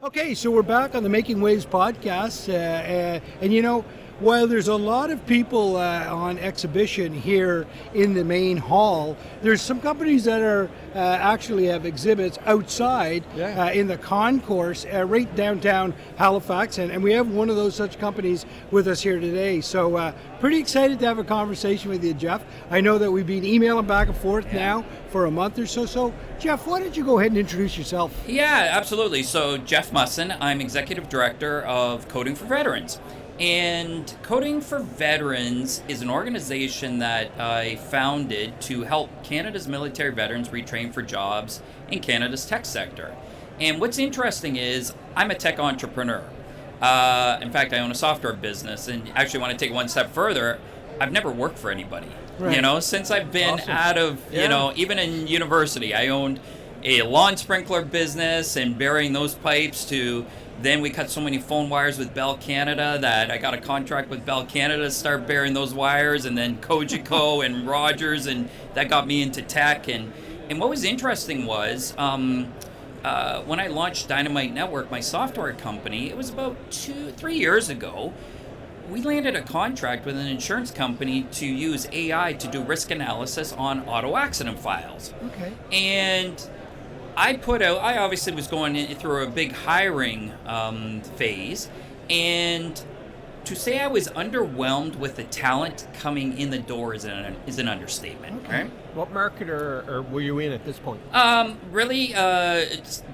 Okay, so we're back on the Making Waves podcast, and while there's a lot of people on exhibition here in the main hall, there's some companies that are actually have exhibits outside in the concourse right downtown Halifax, and we have one of those such companies with us here today. So pretty excited to have a conversation with you, Jeff. I know that we've been emailing back and forth now for a month or so. So, Jeff, why don't you go ahead and introduce yourself? Yeah, absolutely. So, Jeff Musson, I'm Executive Director of Coding for Veterans. And Coding for Veterans is an organization that I founded to help Canada's military veterans retrain for jobs in Canada's tech sector. And what's interesting is I'm a tech entrepreneur. In fact, I own a software business, and actually want to take it one step further. I've never worked for anybody. Right. Since I've been out of, even in university, I owned a lawn sprinkler business and burying those pipes to... Then we cut so many phone wires with Bell Canada that I got a contract with Bell Canada to start burying those wires, and then Cogeco and Rogers, and that got me into tech. And what was interesting was when I launched Dynamite Network, my software company, it was about 3 years ago, we landed a contract with an insurance company to use AI to do risk analysis on auto accident files. Okay. And I obviously was going through a big hiring phase, and to say I was underwhelmed with the talent coming in the door is an understatement. Okay. Right? What market or were you in at this point? Really,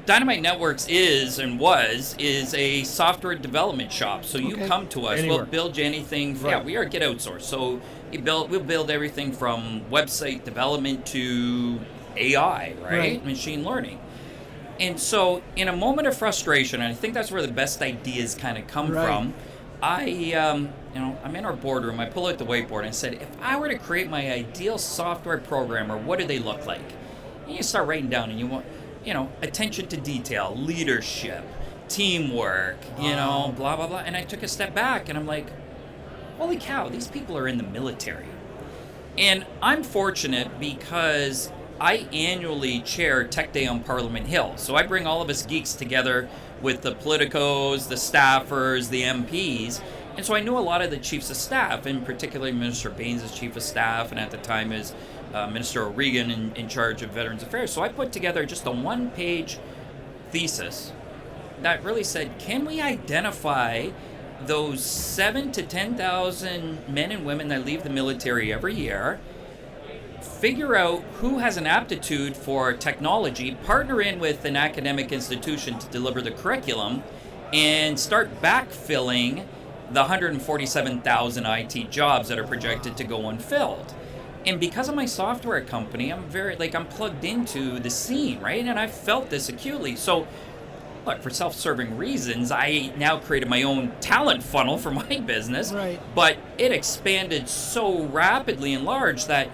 Dynamite Networks is a software development shop. So you come to us, Anywhere. we'll build you anything. Right. Yeah, we are get outsourced. So we'll build everything from website development to AI, right? Machine learning. And so in a moment of frustration, and I think that's where the best ideas kind of come from, I'm in our boardroom, I pull out the whiteboard and said, if I were to create my ideal software programmer, what do they look like? And you start writing down, and you want, attention to detail, leadership, teamwork, blah, blah, blah. And I took a step back and I'm like, holy cow, these people are in the military. And I'm fortunate because I annually chair Tech Day on Parliament Hill. So I bring all of us geeks together with the politicos, the staffers, the MPs. And so I knew a lot of the chiefs of staff, and particularly Minister Baines is chief of staff, and at the time is Minister O'Regan in charge of Veterans Affairs. So I put together just a one-page thesis that really said, can we identify those 7,000 to 10,000 men and women that leave the military every year, figure out who has an aptitude for technology, partner in with an academic institution to deliver the curriculum, and start backfilling the 147,000 IT jobs that are projected to go unfilled. And because of my software company, I'm plugged into the scene, right? And I felt this acutely. So, look, for self-serving reasons, I now created my own talent funnel for my business. Right. But it expanded so rapidly and large that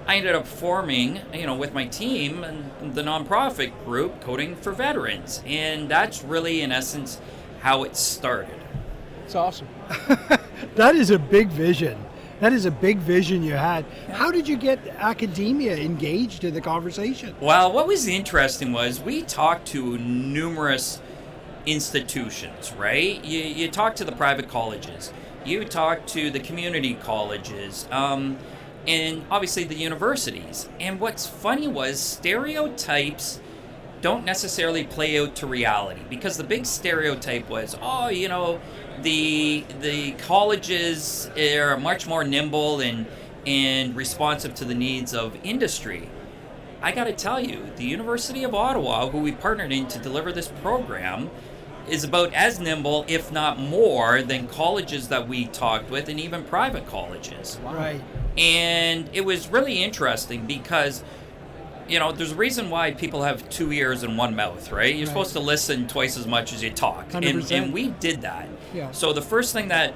I ended up forming, with my team and the nonprofit group, Coding for Veterans. And that's really, in essence, how it started. It's awesome. That is a big vision. That is a big vision you had. How did you get academia engaged in the conversation? Well, what was interesting was we talked to numerous institutions, right? You talk to the private colleges. You talk to the community colleges. And obviously the universities. And what's funny was stereotypes don't necessarily play out to reality, because the big stereotype was, the colleges are much more nimble and responsive to the needs of industry. I got to tell you, the University of Ottawa, who we partnered in to deliver this program, is about as nimble, if not more, than colleges that we talked with, and even private colleges. Wow. Right. And it was really interesting because, there's a reason why people have 2 ears and 1 mouth, right? You're supposed to listen twice as much as you talk. 100%. And we did that. Yeah. So the first thing that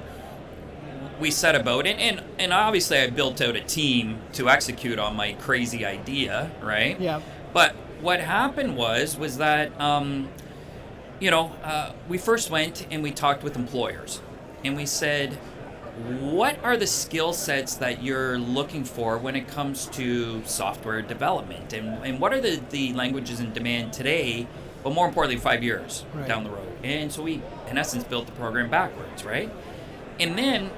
we set about, and obviously I built out a team to execute on my crazy idea, right? Yeah. But what happened was that, we first went and we talked with employers, and we said, what are the skill sets that you're looking for when it comes to software development? And what are the languages in demand today but more importantly, 5 years Right. down the road. And so we, in essence, built the program backwards, right? And then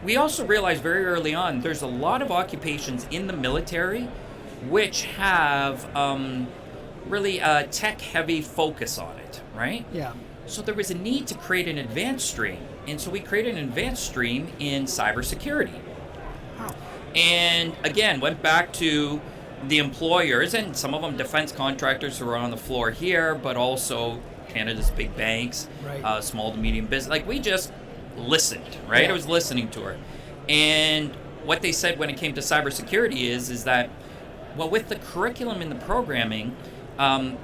we also realized very early on there's a lot of occupations in the military which have really a tech-heavy focus on it, right? Yeah. So there was a need to create an advanced stream. And so we created an advanced stream in cybersecurity. Wow. And again, went back to the employers, and some of them defense contractors who are on the floor here, but also Canada's big banks, Right. small to medium business. Like, we just listened, right? Yeah. I was listening to her. And what they said when it came to cybersecurity is that, well, with the curriculum and the programming,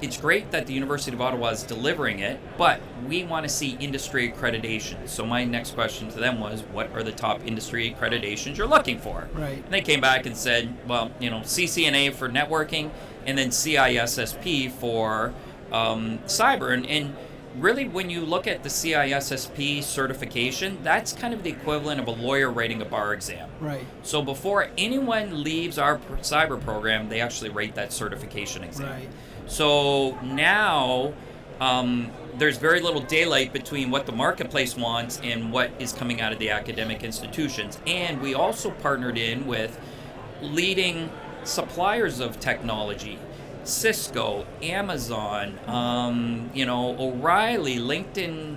it's great that the University of Ottawa is delivering it, but we want to see industry accreditation. So my next question to them was, what are the top industry accreditations you're looking for? Right. And they came back and said, well, CCNA for networking, and then CISSP for cyber. And really, when you look at the CISSP certification, that's kind of the equivalent of a lawyer writing a bar exam. Right. So before anyone leaves our cyber program, they actually write that certification exam. Right. So now there's very little daylight between what the marketplace wants and what is coming out of the academic institutions. And we also partnered in with leading suppliers of technology. Cisco, Amazon, O'Reilly, LinkedIn.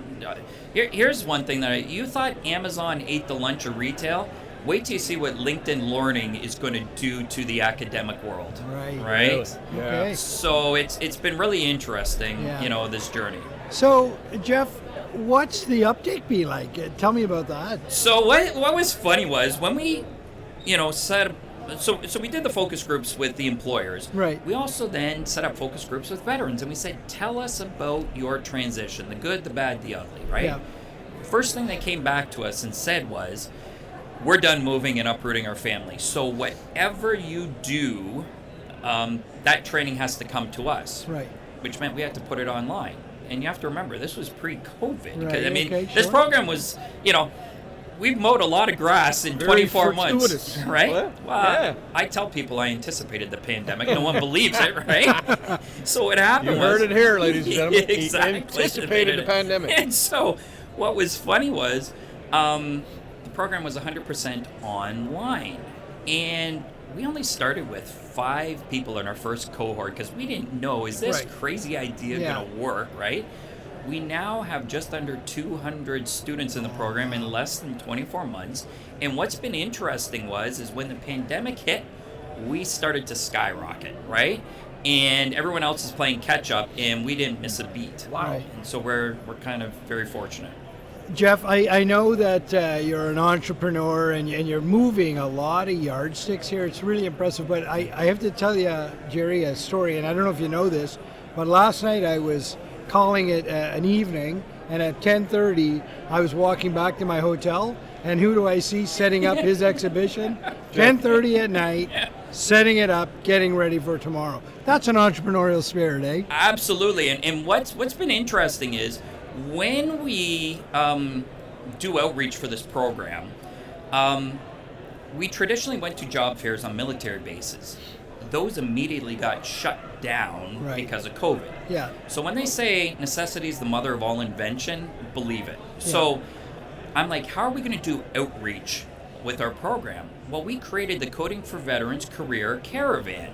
Here's one thing that you thought Amazon ate the lunch of retail. Wait till you see what LinkedIn Learning is going to do to the academic world. Right. Right? Really? Yeah. Okay. So it's been really interesting, Yeah. this journey. So, Jeff, what's the uptake be like? Tell me about that. So what was funny was when we, set so we did the focus groups with the employers. Right. We also then set up focus groups with veterans, and we said, tell us about your transition, the good, the bad, the ugly, right? Yeah. First thing they came back to us and said was, we're done moving and uprooting our family. So whatever you do, that training has to come to us. Right. Which meant we had to put it online. And you have to remember, this was pre-COVID. Right, Because, okay, this sure. program was, we've mowed a lot of grass in Very 24 months. fortuitous. Right? Well, Well, yeah. I tell people I anticipated the pandemic. No one believes it, right? So what happened You was... heard it here, ladies and gentlemen. Exactly. He anticipated the pandemic. And so what was funny was the program was 100% online. And we only started with 5 people in our first cohort because we didn't know, is this Right. crazy idea Yeah. going to work, right? We now have just under 200 students in the program in less than 24 months. And what's been interesting is when the pandemic hit, we started to skyrocket, right? And everyone else is playing catch up, and we didn't miss a beat. Wow. Right. And so we're kind of very fortunate. Jeff, I know that you're an entrepreneur and you're moving a lot of yardsticks here. It's really impressive. But I have to tell you, Jerry, a story, and I don't know if you know this, but last night I was calling it an evening, and at 10:30 I was walking back to my hotel, and who do I see setting up his exhibition? 10:30 at night, setting it up, getting ready for tomorrow. That's an entrepreneurial spirit, eh? Absolutely. And what's been interesting is when we do outreach for this program, we traditionally went to job fairs on military bases. Those immediately got shut down Right. because of COVID. Yeah. So when they say necessity is the mother of all invention, believe it. So I'm like, how are we going to do outreach with our program? Well, we created the Coding for Veterans Career Caravan.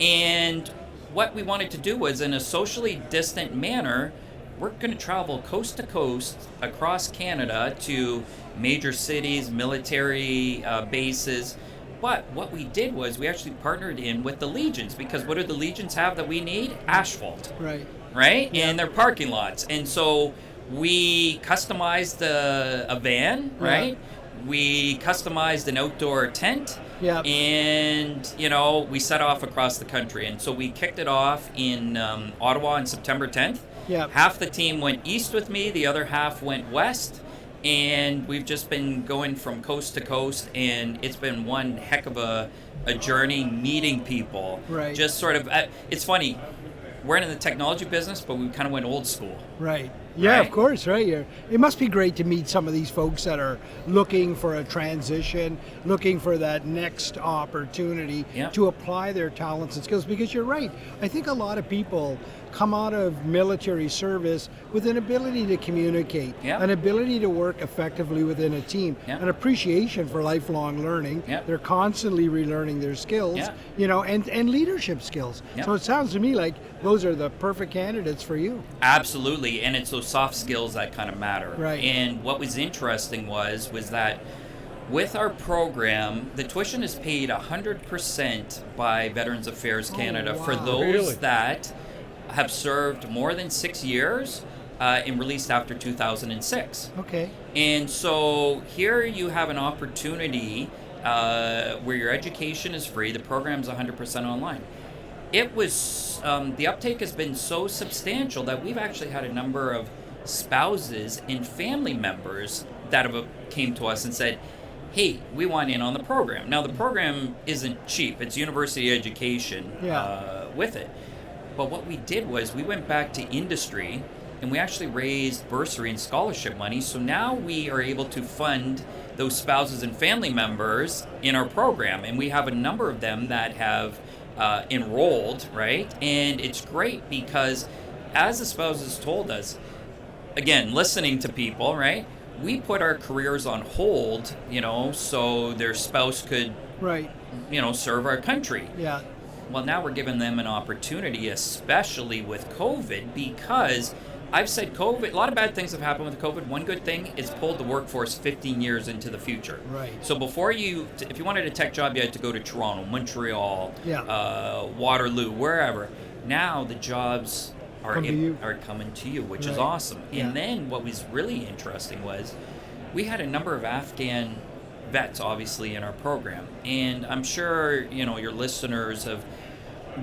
And what we wanted to do was, in a socially distant manner, we're going to travel coast to coast across Canada to major cities, military bases. But what we did was we actually partnered in with the Legions, because what do the Legions have that we need? Asphalt. Right. Right? Yeah. And their parking lots. And so we customized a van, right? We customized an outdoor tent. Yeah. And, we set off across the country. And so we kicked it off in Ottawa on September 10th. Yeah. Half the team went east with me, the other half went west. And we've just been going from coast to coast, and it's been one heck of a journey meeting people. Right. Just sort of, it's funny, we're in the technology business, but we kind of went old school. Right. Yeah, right? of course, right? It must be great to meet some of these folks that are looking for a transition, looking for that next opportunity Yeah. to apply their talents and skills. Because you're right. I think a lot of people come out of military service with an ability to communicate, Yeah. an ability to work effectively within a team, Yeah. an appreciation for lifelong learning. Yeah. They're constantly relearning their skills, Yeah. and leadership skills. Yeah. So it sounds to me like those are the perfect candidates for you. Absolutely, and it's those soft skills that kind of matter. Right. And what was interesting was that with our program, the tuition is paid 100% by Veterans Affairs Canada for wow. those Really? that have served more than 6 years and released after 2006. Okay. And so here you have an opportunity where your education is free. The program's 100% online. It was, the uptake has been so substantial that we've actually had a number of spouses and family members that have came to us and said, hey, we want in on the program. Now, the program isn't cheap. It's university education with it. But what we did was we went back to industry and we actually raised bursary and scholarship money. So now we are able to fund those spouses and family members in our program. And we have a number of them that have enrolled, right? And it's great because as the spouses told us, again, listening to people, right? We put our careers on hold, so their spouse could, Right. serve our country. Yeah. Well, now we're giving them an opportunity, especially with COVID, because I've said COVID, a lot of bad things have happened with COVID. One good thing is pulled the workforce 15 years into the future. Right. So before if you wanted a tech job, you had to go to Toronto, Montreal, Waterloo, wherever. Now the jobs are coming to you, which is awesome. Yeah. And then what was really interesting was we had a number of Afghan vets, obviously, in our program. And I'm sure, your listeners have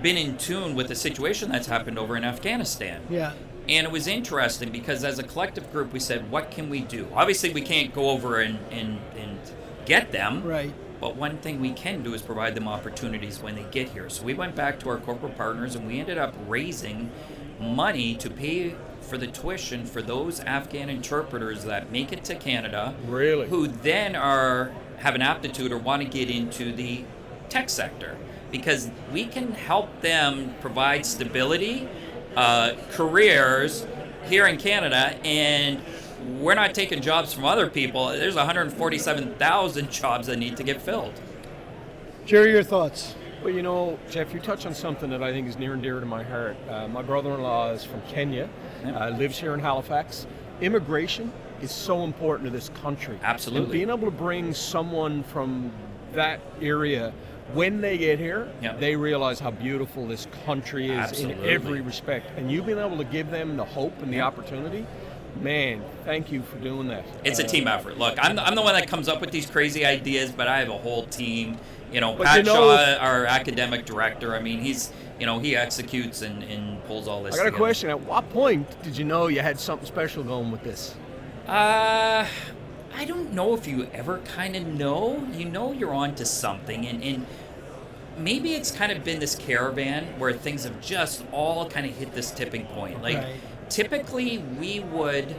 been in tune with the situation that's happened over in Afghanistan. Yeah. And it was interesting because as a collective group, we said, what can we do? Obviously, we can't go over and get them. Right. But one thing we can do is provide them opportunities when they get here. So we went back to our corporate partners and we ended up raising money to pay for the tuition for those Afghan interpreters that make it to Canada. Really? Who then have an aptitude or want to get into the tech sector. Because we can help them provide stability, careers here in Canada, and we're not taking jobs from other people. There's 147,000 jobs that need to get filled. Share your thoughts. Well, Jeff, you touched on something that I think is near and dear to my heart. My brother-in-law is from Kenya, lives here in Halifax. Immigration is so important to this country. Absolutely. And being able to bring someone from that area, when they get here, they realize how beautiful this country is in every respect. And you being able to give them the hope and the opportunity, man, thank you for doing that. It's a team effort. Look, I'm the one that comes up with these crazy ideas, but I have a whole team. Pat Shaw, our academic director, he's, he executes and pulls all this I got together. a question. At what point did you know you had something special going with this? I don't know if you ever kind of know. You're on to something, and maybe it's kind of been this caravan where things have just all kind of hit this tipping point. Typically we would,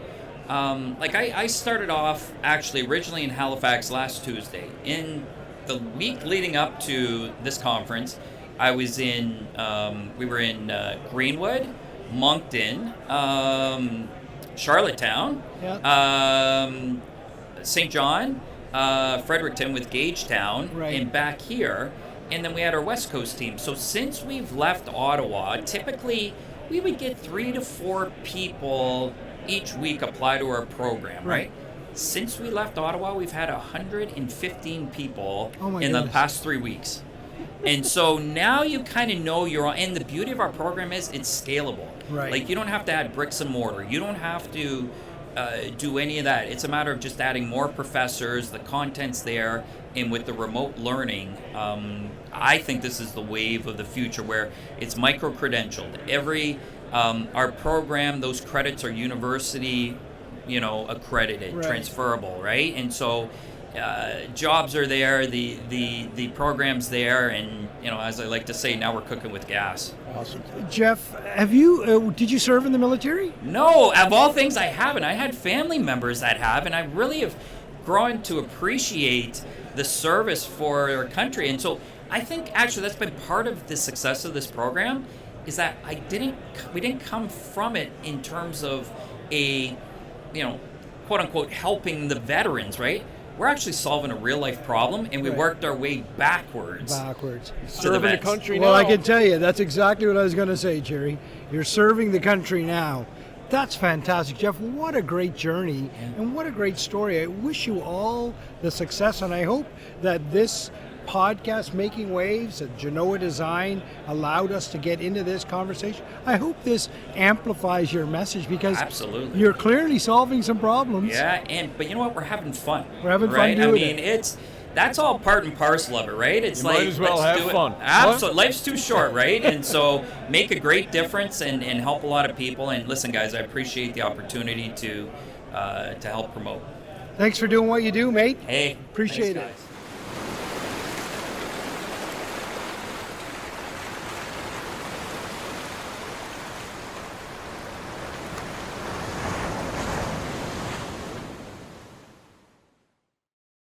I started off actually originally in Halifax last Tuesday. In the week leading up to this conference, I was we were in Greenwood, Moncton, Charlottetown, St. John, Fredericton with Gagetown, and back here. And then we had our West Coast team. So since we've left Ottawa, typically we would get 3 to 4 people each week apply to our program, right? Since we left Ottawa, we've had 115 people in the past 3 weeks. And so now you kind of know you're on. And the beauty of our program is it's scalable. Right. You don't have to add bricks and mortar. You don't have to do any of that. It's a matter of just adding more professors, the content's there, and with the remote learning, I think this is the wave of the future where it's micro-credentialed. Our program, those credits are university, accredited, transferable, right? And so jobs are there, the program's there, and as I like to say, now we're cooking with gas. Awesome. Jeff, did you serve in the military? No, of all things, I haven't. I had family members that have, and I really have grown to appreciate the service for our country. And so I think actually that's been part of the success of this program, is that we didn't come from it in terms of a, quote unquote, helping the veterans, right? We're actually solving a real life problem, and we worked our way backwards. Serving the country now. Well, I can tell you, that's exactly what I was going to say, Jerry. You're serving the country now. That's fantastic, Jeff. What a great journey, and what a great story. I wish you all the success, and I hope that this podcast, Making Waves, at Genoa Design, allowed us to get into this conversation. I hope this amplifies your message, because absolutely, you're clearly solving some problems. Yeah, but you know what? We're having fun. We're having fun doing it. That's all part and parcel of it, right? It's might as well have fun. Absolutely. Life's too short, right? And so make a great difference and help a lot of people. And listen, guys, I appreciate the opportunity to help promote. Thanks for doing what you do, mate. Hey. Appreciate it. Guys.